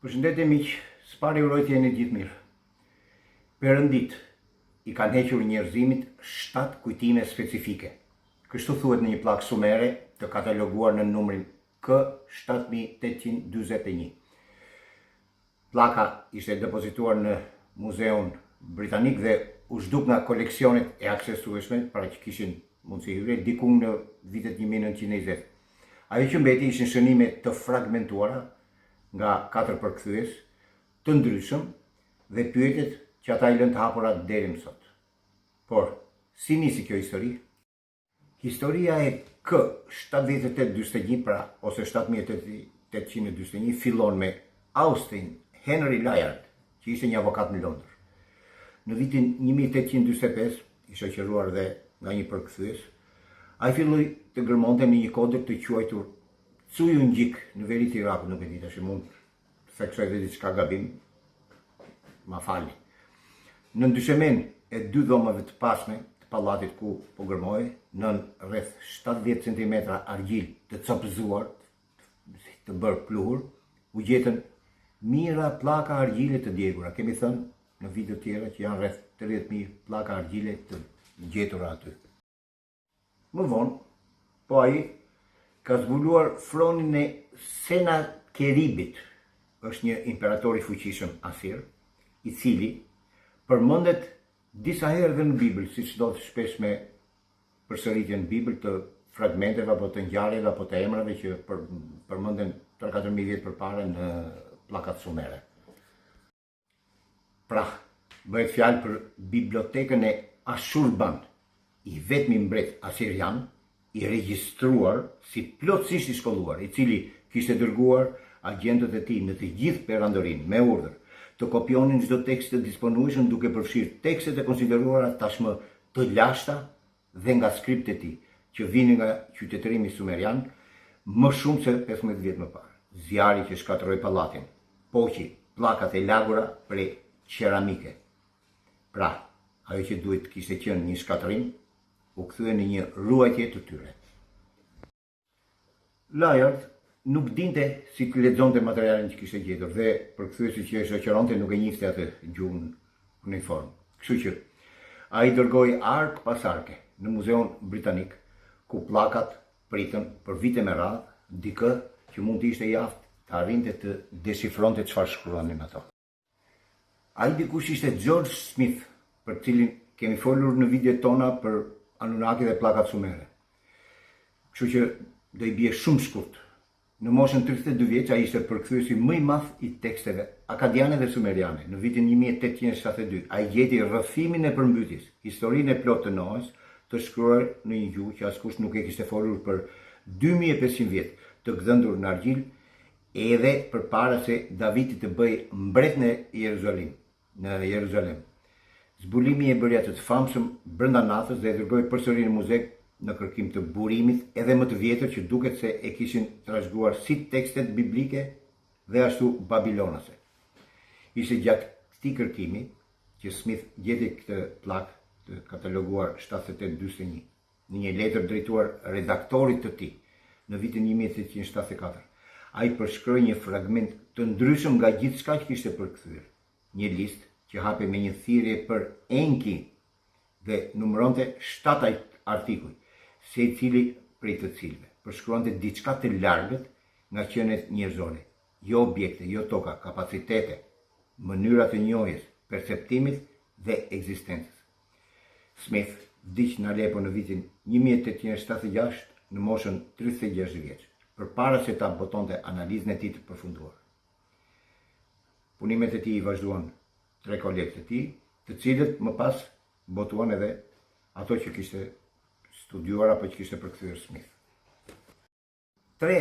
Përshëndetje miq, s'pari uroj të jeni gjithë mirë. Perëndit I kanë hequr njerëzimit 7 kujtime specifike. Kështu thuhet në një pllakë sumere të kataloguar në numrin K7841. Pllaka ishte depozituar në Muzeun Britanik dhe u zhduk nga koleksionet e aksesueshme para që kishin mundësi hyrje diku në vitet 1920. Ajo që mbeti ishin shënime të fragmentuara nga 4 përkthyes të ndryshëm dhe pyetjet që ata I lënë të hapura deri më sot. Por, si nisi kjo histori? Historia e K7841, pra ose 7841 fillon me Austin Henry Layard, që ishte një avokat në Londër. Në vitin 1845, I shoqëruar dhe nga një përkthyes, ai filloi të gërmonte në një kodër të quajtur Cuju ngjik në veri të Irakut, nuk e di tash mund të theksoj dhe diçka gabim, ma falni. Në ndyshemen e 2 dhomave të pasme të pallatit ku po gërmoi, nën rreth 70 cm argjil të copëzuar, të bërë pluhur, u gjetën mira pllaka argjile të djegura. Kemi thënë në video tjera që janë rreth 30.000 pllaka argjile të gjetura aty. Më vonë, po ai ka zbuluar fronin e Senakeribit, është një imperator I fuqishëm asir, I cili përmendet disa herë dhe në Bibël, siç ndodh shpesh me përsëritjen në Bibël të fragmenteve apo të ngjarjeve apo të emrave që përmenden 3-4.000 vjet përpara në pllakat sumere. Pra, bëhet fjalë për bibliotekën e Ashurban, I vetmi mbret asirian, I regjistruar si plotësisht I shkolluar, I cili kishte dërguar agjentët e tij në të gjithë perandorinë me urdhër të kopionin çdo tekst të disponueshëm duke përfshirë tekstet e konsideruara tashmë të lashta dhe nga skriptet e tij, që vinin nga qytetërimi sumerian më shumë se 15 vjet më parë. Zjarri që shkatërroi pallatin, poqi pllakat e lagura prej qeramike. Pra, ajo që duhet kishte qenë një shkatërim, u kthye në një ruajtje të tyre. Layard nuk dinte si të lexonte materialin që kishte gjetur dhe përkthyesi që e shoqëronte nuk e njihte atë gjuhën uniform. Kështu që ai dërgoi ark pas arke në Muzeun Britanik, ku pllakat pritën për vite me radhë dikë që mund të ishte I aftë të arrinte të deshifronte çfarë shkruanin ato. Ai dikush ishte George Smith, për cilin kemi folur në videot tona për Anunnaki dhe pllakat sumere. Kështu që do I bie shumë shkurt. Në moshën 32 vjeç ai ishte përkthyesi më I madh I teksteve akadiane dhe sumeriane. Në vitin 1872 ai gjeti rrëfimin e përmbytjes, historinë e plotë të Noës, të shkruar në një gjuhë që askush nuk e kishte folur për 2500 vjet, të gdhëndur në argjil, edhe përpara se Davidi të bëj mbret në Jeruzalem. Zbulimi e bëri atë të famshëm brenda natës dhe e dërgoi përsëri në muze në kërkim të burimit edhe më të vjetër që duket se e kishin trashëguar si tekstet biblike dhe ashtu babilonase. Ishte gjatë këtij kërkimi që Smith gjeti këtë pllakë të kataloguar 7841 në një letër drejtuar redaktorit të tij në vitin 1874. Ai përshkroi një fragment të ndryshëm nga gjithçka që kishte përkthyer, një listë që hape me një thirrje për Enki dhe numëronte 7 artikuj, secili prej të cilëve përshkruante diçka të largët nga qenet njerëzore, jo objekte, jo toka, kapacitete, mënyra të njohjes, perceptimit dhe ekzistencës. Smith vdiq në Alepo në vitin 1876 në moshën 36 vjeç, përpara se ta botonte analizën e tij të përfunduar. Punimet e tij I vazhduan 3 kolegët e tij, të cilët më pas botuan edhe ato që kishte studiuar apo që kishte përkthyer Smith. 3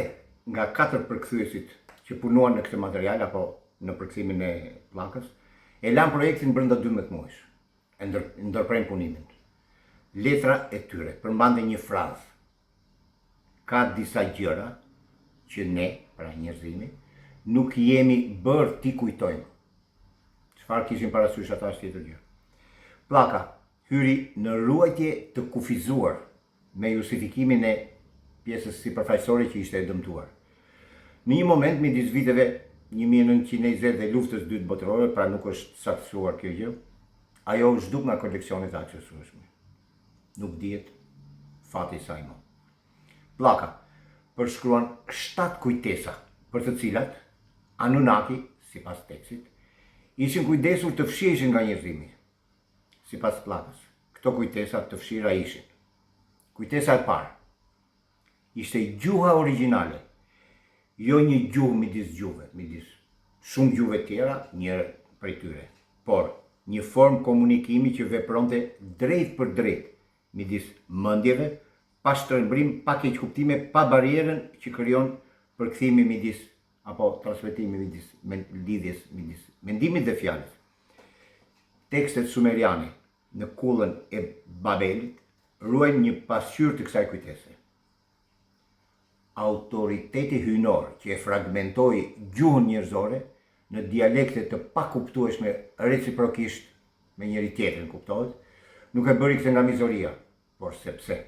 nga 4 përkthyesit që punuan në këtë material apo në përkthimin e pllakës e lanë projektin brenda 12 muajsh, e ndërprejnë punimin. Letra e tyre përmbante një frazë: ka disa gjëra që ne, pra njerëzimi, nuk jemi bërë t'i kujtojmë. Çfarë kishin parasysh ata tjetër gjë. Pllaka hyri në ruajtje të kufizuar me justifikimin e pjesës sipërfaqësore që ishte e dëmtuar. Në një moment midis viteve 1920 dhe luftës dytë botërore, pra nuk është saktësuar kjo gjë, ajo është zhduk nga koleksionit aksesueshme. Nuk dihet fati i saj më. Pllaka përshkruan 7 kujtesa, për të cilat Anunnaki, sipas tekstit, ishin kujdesur të fshihen nga njerëzimi. Sipas pllakës, këto kujtesa të fshira ishin. Kujtesa e parë ishte gjuha origjinale, jo një gjuhë midis gjuhëve, midis shumë gjuhëve tjera, njërë prej tyre, por një formë komunikimi që vepronte drejt për drejt midis mendjeve, pa shtrëmbrim, pa keqkuptime, pa barierën që krijon përkthimi midis apo transmetimi midis lidhjes midis mendimit dhe fjalës. Tekstet sumeriane në kullën e Babelit ruajnë një pasqyrë të kësaj kujtese. Autoriteti hyjnor që e fragmentoi gjuhën njerëzore në dialekte të pakuptueshme reciprokisht me njëri tjetrin, kuptohet, nuk e bëri këtë nga mizoria, por sepse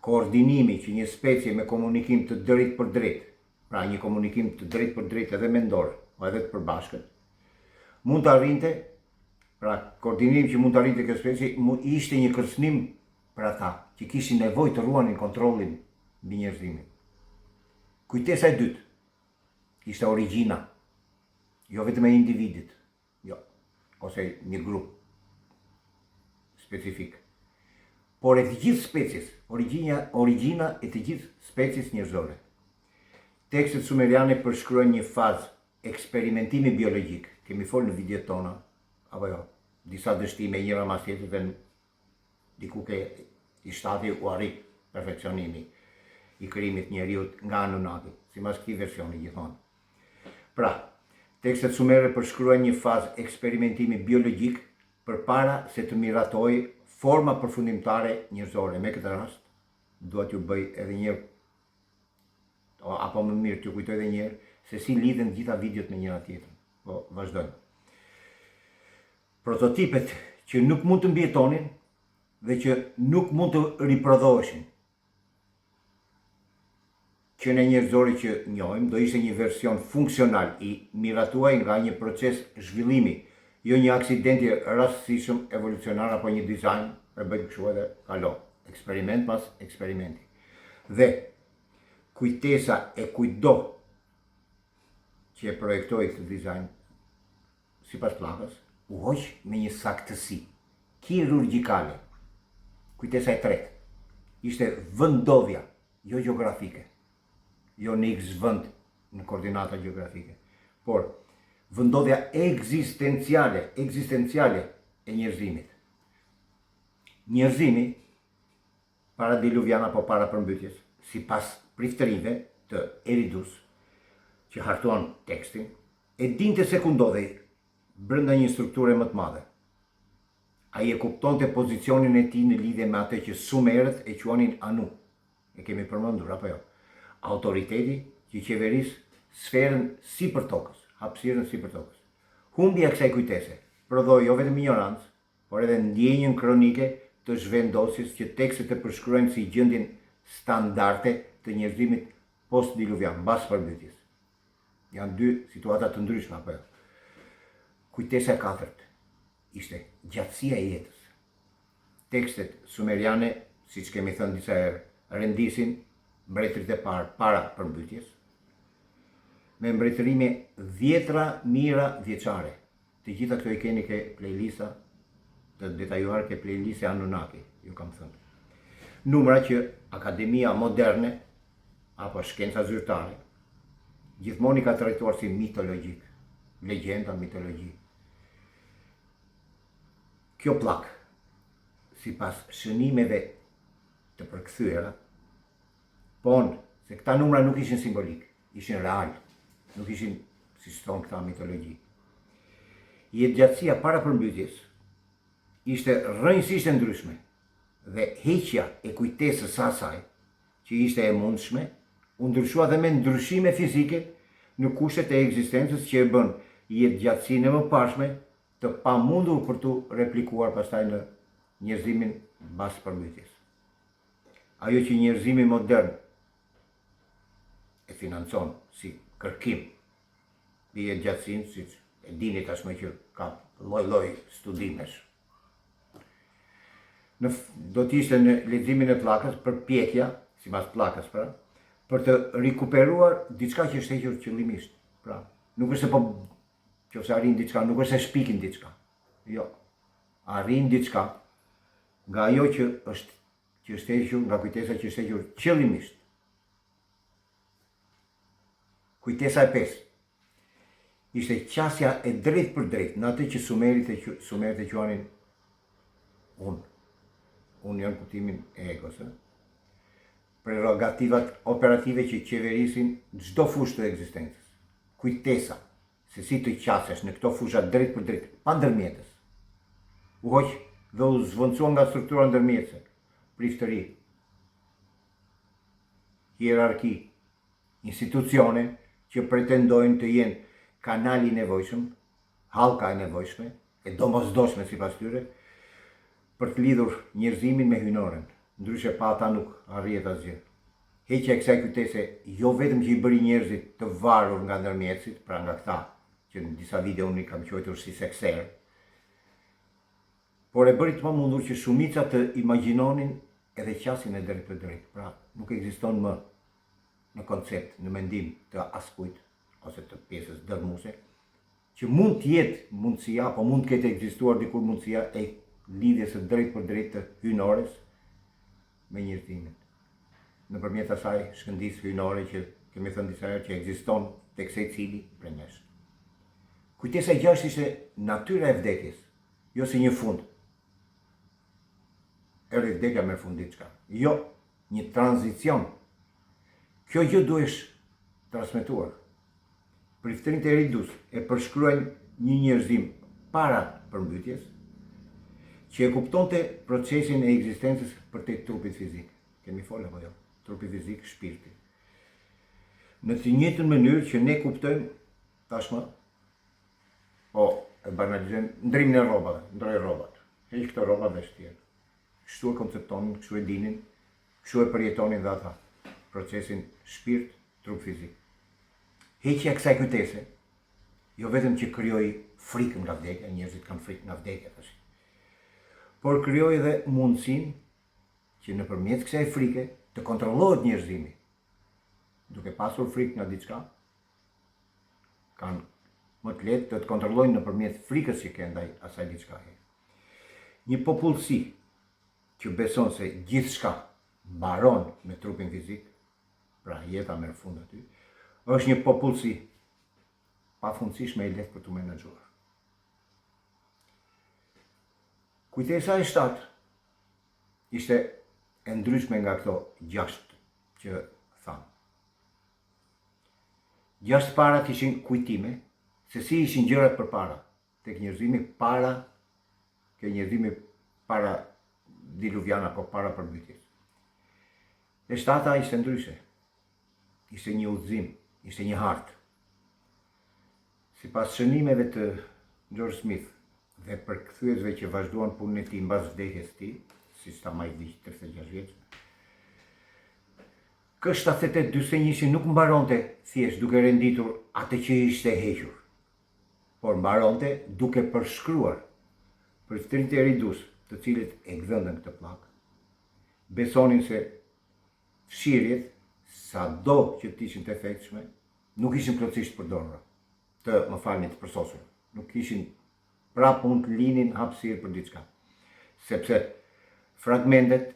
koordinimi që një specie me komunikim të drejt për drejt, pra një komunikim të drejt për drejt edhe mendor, o edhe të përbashkët, mund të arrinte, pra koordinimi që mund të arrinte kjo specie, ishte një kërcënim për ata që kishin nevojë të ruanin kontrollin mbi njerëzimin. Kujtesa e dytë ishte origjina, jo vetëm e individit, jo, ose një grup specifik, por e të gjithë species, origjina e të gjithë species njerëzore. Tekstet sumeriane përshkruajnë një fazë eksperimentimi biologjik, kemi folë në videot tona, apo jo, disa dështime njëra mas tjetrës dhe diku ke i shtati u arrit perfeksionimi i krijimit njeriut nga Anunnaki, sipas këtij versioni gjithmonë. Pra, tekstet sumere përshkruajnë një fazë eksperimentimi biologjik përpara se të miratojë forma përfundimtare njerëzore. Me këtë rast, duhet ju bëj edhe një apo më mirë t'ju kujtoj edhe një herë se si lidhen gjitha videot me njëra tjetrën. Po, vazhdojmë. Prototipet që nuk mund të mbjetonin dhe që nuk mund të riprodhoheshin, që në njerëzori që njohim, do ishte një version funksional i miratuar nga një proces zhvillimi, jo një aksidenti rastësishëm evolucionar apo një dizajn, e bëjmë kështu edhe kalo, eksperiment pas eksperimenti. Dhe kujtesa e kujdo që e projektoi këtë dizajn, sipas pllakës, u hoq me një saktësi kirurgjikale. Kujtesa e tretë ishte vendodhja, jo gjeografike, jo në x vend në koordinata gjeografike, por vendodhja ekzistenciale e njerëzimit. Njerëzimi para diluvian apo para përmbytjes, sipas priftërive të Eridus, që hartuan tekstin, e dinte se ku ndodhej brenda një strukture më të madhe. Ai e kuptonte pozicionin e tij në lidhje me atë që sumerët e quanin Anu. E kemi përmendur apo jo? Autoriteti që qeveris sferën sipër tokës, hapësirën sipër tokës. Humbja e kësaj kujtese prodhoi jo vetëm ignorancë, por edhe ndjenjën kronike të zhvendosjes që tekstet e përshkruajnë si gjendjen standarde të njerëzimit post-diluvian, mbas përmbytjes. Janë dy situata të ndryshme apo jo? Kujtesa e katërt ishte gjatësia e jetës. Tekstet sumeriane, siç kemi thënë disa herë, rendisin mbretërit e parë para përmbytjes, me mbretërime 10.000 vjeçare. Të gjitha këto i keni ke playlista të detajuar ke playlist e Anunnaki, ju kam thënë. Numra që Akademia Moderne apo shkenca zyrtare gjithmonë i ka trajtuar si mitologjik, legjenda, mitologji. Kjo pllak, sipas shënimeve të përkthyera, ponë se këta numra nuk ishin simbolik, ishin real, nuk ishin si shton këta mitologji. Jetëgjatësia para përmbytjes ishte rrënjësisht e ndryshme dhe heqja e kujtesës së asaj, që ishte e mundshme, u ndryshua dhe me ndryshime fizike në kushtet e ekzistencës që e bën jetëgjatësinë e mëparshme të pamundur për tu replikuar pastaj në njerëzimin mbas përmbytjes. Ajo që njerëzimi modern e financon si kërkim bie gjatësinë, siç e dini tashmë që ka lloj studimesh. Do t'ishte në leximin e pllakës përpjekja, sipas pllakës pra, për të rikuperuar diçka që është hequr qëllimisht. Pra, nuk është se po nëse arrin diçka, nuk është se shpikin diçka. Jo. Arrin diçka nga ajo që është hequr, nga kujtesa që është hequr qëllimisht. Kujtesa e 5 ishte qasja e drejt për drejt në atë që sumerët e quanin unë. Unë janë kuptimin e egos. Prerogativat operative që qeverisin çdo fushë të ekzistencës. Kujtesa se si të qasesh në këto fusha drejt për drejt, pa ndërmjetës. U hoq dhe u zvendosua nga struktura ndërmjetëse, prishtëri, hierarki, institucione që pretendojnë të jenë kanali i nevojshëm, hallka e nevojshme, e domosdoshme sipas tyre, për të lidhur njerëzimin me hyjnoren, ndryshe pa ata nuk arrihet asgjë. Heqja e kësaj kujtese jo vetëm që i bëri njerëzit të varur nga ndërmjetësit, pra nga këta, që në disa video unë i kam quajtur si sekser, por e bëri të pamundur që shumica të imagjinonin edhe qasjen e drejt për drejt. Pra, nuk ekziston më në koncept, në mendim të askujt, ose të pjesës dërmuese, që mund të jetë mundësia, apo mund të ketë ekzistuar dikur mundësia e lidhjes së drejt për drejt të hyjnores me njerëzimin. Nëpërmjet asaj shkëndisë hyjnore që kemi thënë disa herë që ekziston tek secili prej nesh. Kujtesa e 6 ishte natyra e vdekjes, jo si një fund. Erdhi vdekja merr fund diçka. Jo, një tranzicion. Kjo gjë duhesh transmetuar. Priftërinjtë e Ridus e përshkruajnë një njerëzim para përmbytjes, që e kuptonte procesin e ekzistencës përtej trupit fizik. Kemi folur apo jo? Trupi fizik, shpirti. Në të njëjtën mënyrë që ne kuptojmë tashmë, e banalizojmë ndrimin e rrobave, ndroj rrobat. Heq këto rroba vesh tjetër. Kështu e konceptonin, kështu e dinin, kështu e përjetonin dhe ata. Procesin shpirt, trup fizik. Heqja e kësaj kujtese, jo vetëm që krijoi frikën nga vdekja, njerëzit kanë frikë nga vdekja tash, por krijoi edhe mundësinë që nëpërmjet kësaj frike të kontrollohet njerëzimi. Duke pasur frikë nga diçka, kanë më të lehtë të kontrollojnë nëpërmjet frikës që kanë ndaj asaj diçkaje. Një popullsi që beson se gjithçka mbaron me trupin fizik, pra jeta merr fund aty, është një popullsi pafundësisht e lehtë për t'u menaxhuar. Kujtesa e 7 ishte e ndryshme nga këto 6 që thamë. 6 parat ishin kujtime se si ishin gjërat përpara, tek njerëzimi para diluvian apo para përmbytjes. E 7-a ishte ndryshe. Ishte një udhëzim, ishte një hartë. Sipas shënimeve të George Smith dhe përkthyesve që vazhduan punën e tij mbas vdekjes së tij, siç ta mbaj vit 36 vjeç. K7841 nuk mbaronte thjesht duke renditur atë që ishte hequr, por mbaronte duke përshkruar priftërinjtë e Ridus, të cilët e gdhëndën këtë pllakë. Besonin se fshirjet, sado që të ishin të efektshme, nuk ishin plotësisht përdorura, të më falni të përsosur, nuk ishin prapë mund të linin hapësirë për diçka, sepse fragmentet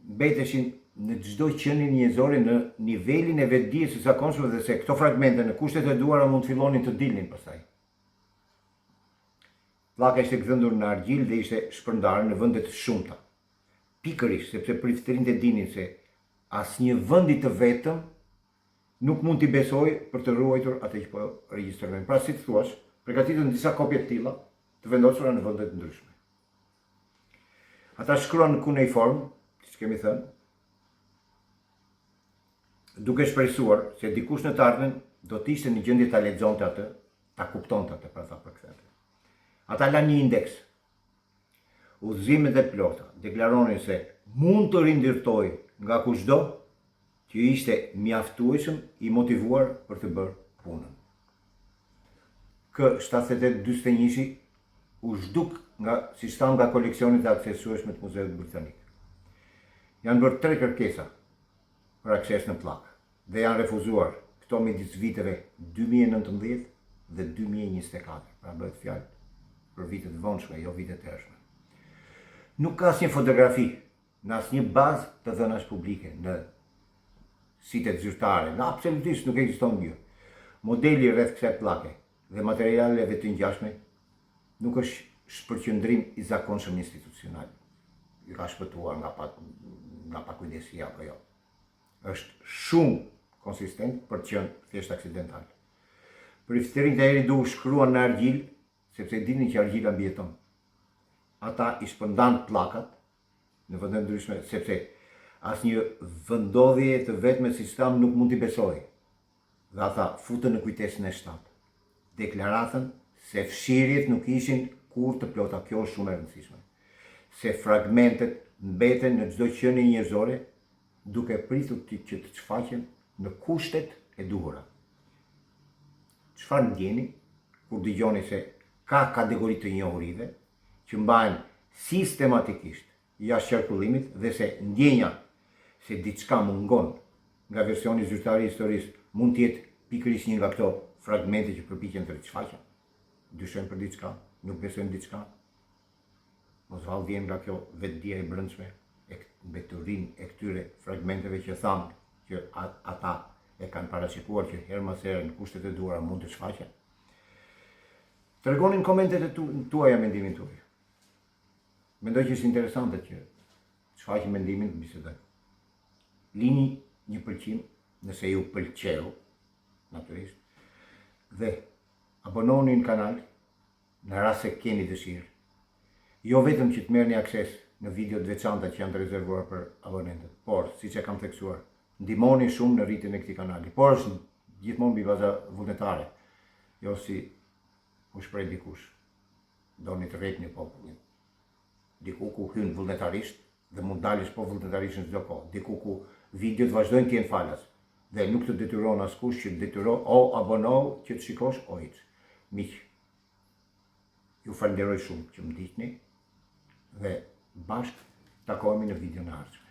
mbeteshin në çdo qenie njerëzore në nivelin e vetdijes së zakonshme dhe se këto fragmente në kushtet e duara mund të fillonin të dilnin pastaj. Pllaka ishte gdhëndur në argjil dhe ishte shpërndarë në vende të shumta. Pikërisht sepse priftërinjtë dinin se asnjë vendi të vetëm nuk mund t'i besojë për të ruajtur atë që po regjistrojnë. Pra si të thuash, përgatitën disa kopje të tilla të vendosura në vende të ndryshme. Ata shkruan në kuneiform, siç kemi thënë, duke shpresuar se dikush në të ardhmen do të ishte në gjendje ta lexonte atë, ta kuptonte atë, pra ta përkthente. Ata lanë një indeks. Udhëzimet e plota deklaronin se mund të rindërtoj nga kushdo që ishte mjaftueshëm i motivuar për të bërë punën. K7841 u zhduk si shtam nga koleksionit e aksesueshme të Muzeut Britanik. Janë bërë 3 kërkesa për akses në plakë dhe janë refuzuar këto midis viteve 2019 dhe 2024, pra bëhet fjalë për vitet vonshme, jo vitet e hershme. Nuk ka asnjë fotografi në asnjë bazë të dhënash publike në sitet zyrtare, në absolutisht nuk ekziston gjë. Modeli rreth kësaj pllake dhe materialeve të ngjashme nuk është shpërqendrim i zakonshëm institucional. I ka shpëtuar nga pakujdesia apo jo. Është shumë konsistent për të qenë thjesht aksidental. Prifterin e eri duke shkruan në argjil, sepse dini që argjila mbijeton. Ata i shpërndan plakat në vende ndryshme, sepse asnjë vendodhje të vetme sistem nuk mund t'i besojë. Dhe ata futën në kujtesën e shtatë deklaratën se fshirjet nuk ishin kur të plota. Kjo është shumë e rëndësishme. Se fragmentet mbeten në çdo qenie njerëzore duke pritur që të shfaqen në kushtet e duhura. Çfarë ndjeni kur dëgjoni se ka kategori të njohurive që mbahen sistematikisht jashtë qarkullimit dhe se ndjenja se diçka mungon nga versioni zyrtar i historisë mund të jetë pikërisht një nga këto fragmente që përpiqen të shfaqen? Dyshojnë për diçka, nuk besojnë diçka. Mos vallë vjen nga kjo vetdia e brendshme e mbeturin e këtyre fragmenteve që thamë që ata e kanë parashikuar që herë mas here në kushtet e duhura mund të shfaqen. Tregonin komentet e tuaja mendimin tuaj. Mendoj që është interesante që shfaqim mendimin të bisedojmë. Lini një pëlqim nëse ju pëlqeu, natyrisht, dhe abononi në kanal në rast se keni dëshirë. Jo vetëm që të merrni akses në video të veçanta që janë të rezervuar për abonentët, por, siç e kam theksuar, ndihmoni shumë në rritjen e këtij kanali. Por është gjithmonë mbi baza vullnetare, jo si u shpreh dikush. Doni të rrepni popullin. Diku ku hyn vullnetarisht dhe mund dalësh po vullnetarisht në çdo kohë. Diku ku videot vazhdojnë të jenë falas dhe nuk të detyron askush që të detyro o abonohu që të shikosh o hiç. Miq, ju falenderoj shumë që më ndiqni dhe bashkë takohemi në video në ardhshëm.